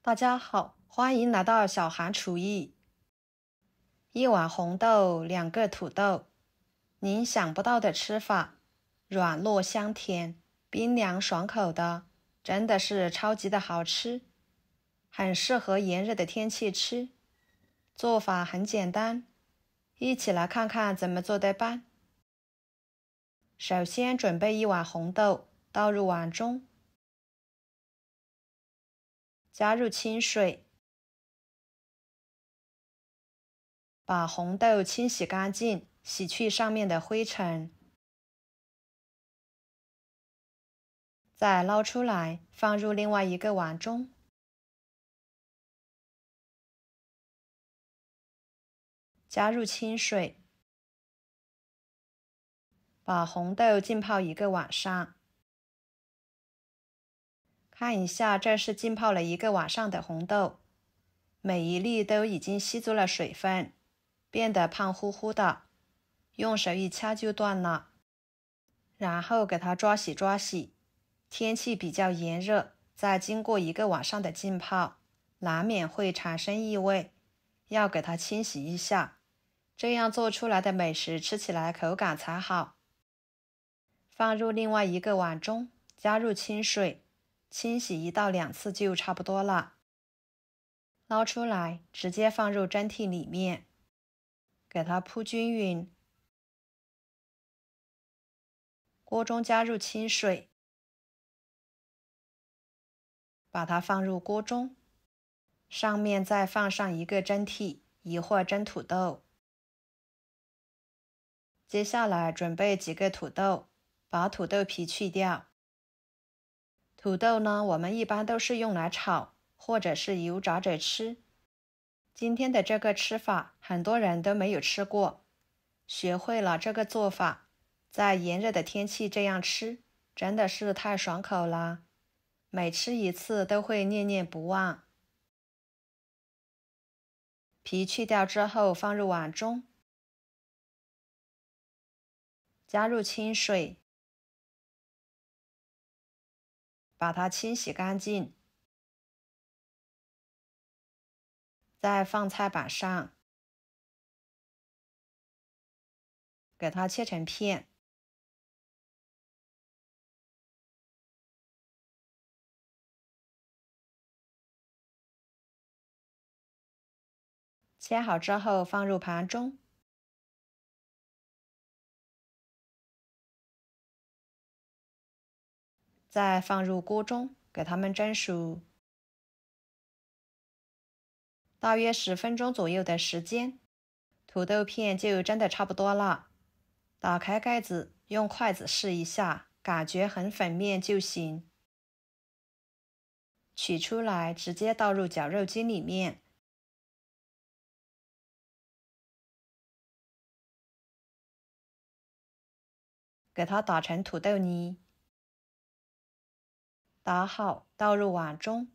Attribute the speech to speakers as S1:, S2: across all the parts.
S1: 大家好，欢迎来到小韩厨艺。一碗红豆，2个土豆，您想不到的吃法，软糯香甜，冰凉爽口的，真的是超级的好吃，很适合炎热的天气吃。做法很简单，一起来看看怎么做的吧。首先准备一碗红豆，倒入碗中，加入清水，把红豆清洗干净，洗去上面的灰尘，再捞出来，放入另外一个碗中，加入清水，把红豆浸泡1个晚上。看一下，这是浸泡了1个晚上的红豆，每一粒都已经吸足了水分，变得胖乎乎的，用手一敲就断了。然后给它抓洗抓洗，天气比较炎热，再经过1个晚上的浸泡，难免会产生异味，要给它清洗一下，这样做出来的美食吃起来口感才好。放入另外一个碗中，加入清水，清洗1到2次就差不多了。捞出来，直接放入蒸屉里面，给它铺均匀。锅中加入清水，把它放入锅中，上面再放上1个蒸屉，一会儿蒸土豆。接下来准备几个土豆，把土豆皮去掉。土豆呢，我们一般都是用来炒，或者是油炸着吃。今天的这个吃法，很多人都没有吃过，学会了这个做法，在炎热的天气这样吃，真的是太爽口了，每吃一次都会念念不忘。皮去掉之后放入碗中，加入清水，把它清洗干净，再放菜板上，给它切成片。切好之后放入盘中，再放入锅中，给它们蒸熟，大约10分钟左右的时间，土豆片就蒸得差不多了。打开盖子，用筷子试一下，感觉很粉面就行。取出来，直接倒入绞肉机里面，给它打成土豆泥，打好倒入碗中。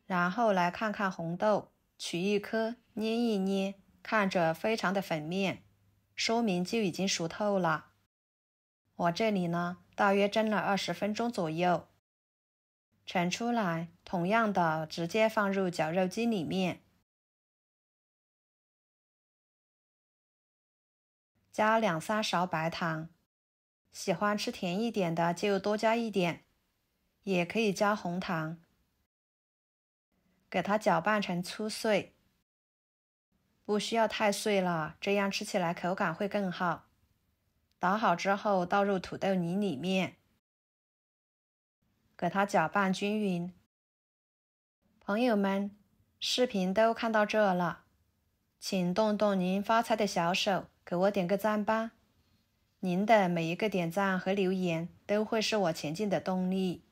S1: 然后来看看红豆，取1颗捏一捏，看着非常的粉面，说明就已经熟透了。我这里呢，大约蒸了20分钟左右。盛出来，同样的直接放入绞肉机里面，加2-3勺白糖，喜欢吃甜一点的就多加一点，也可以加红糖。给它搅拌成粗碎，不需要太碎了，这样吃起来口感会更好。打好之后倒入土豆泥里面，给它搅拌均匀。朋友们，视频都看到这了，请动动您发财的小手，给我点个赞吧。您的每一个点赞和留言都会是我前进的动力，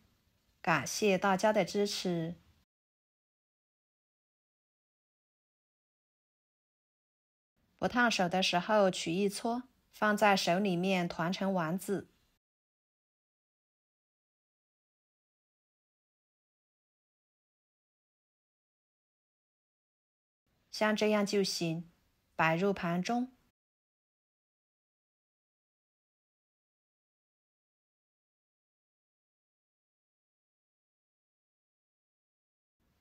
S1: 感谢大家的支持。不烫手的时候取一撮，放在手里面团成丸子。像这样就行，摆入盘中。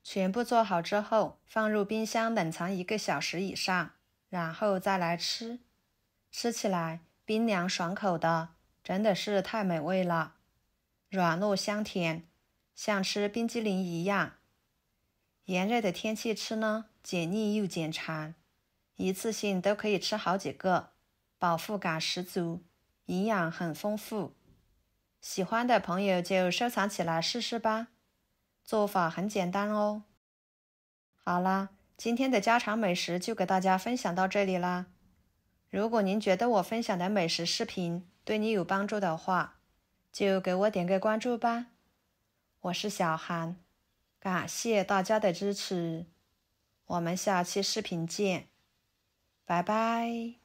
S1: 全部做好之后，放入冰箱冷藏1个小时以上，然后再来吃。吃起来冰凉爽口的，真的是太美味了，软糯香甜，像吃冰激凌一样。炎热的天气吃呢，解腻又解馋，一次性都可以吃好几个，饱腹感十足，营养很丰富。喜欢的朋友就收藏起来试试吧，做法很简单哦。好啦，今天的家常美食就给大家分享到这里啦。如果您觉得我分享的美食视频对你有帮助的话，就给我点个关注吧。我是小韩，感谢大家的支持，我们下期视频见，拜拜。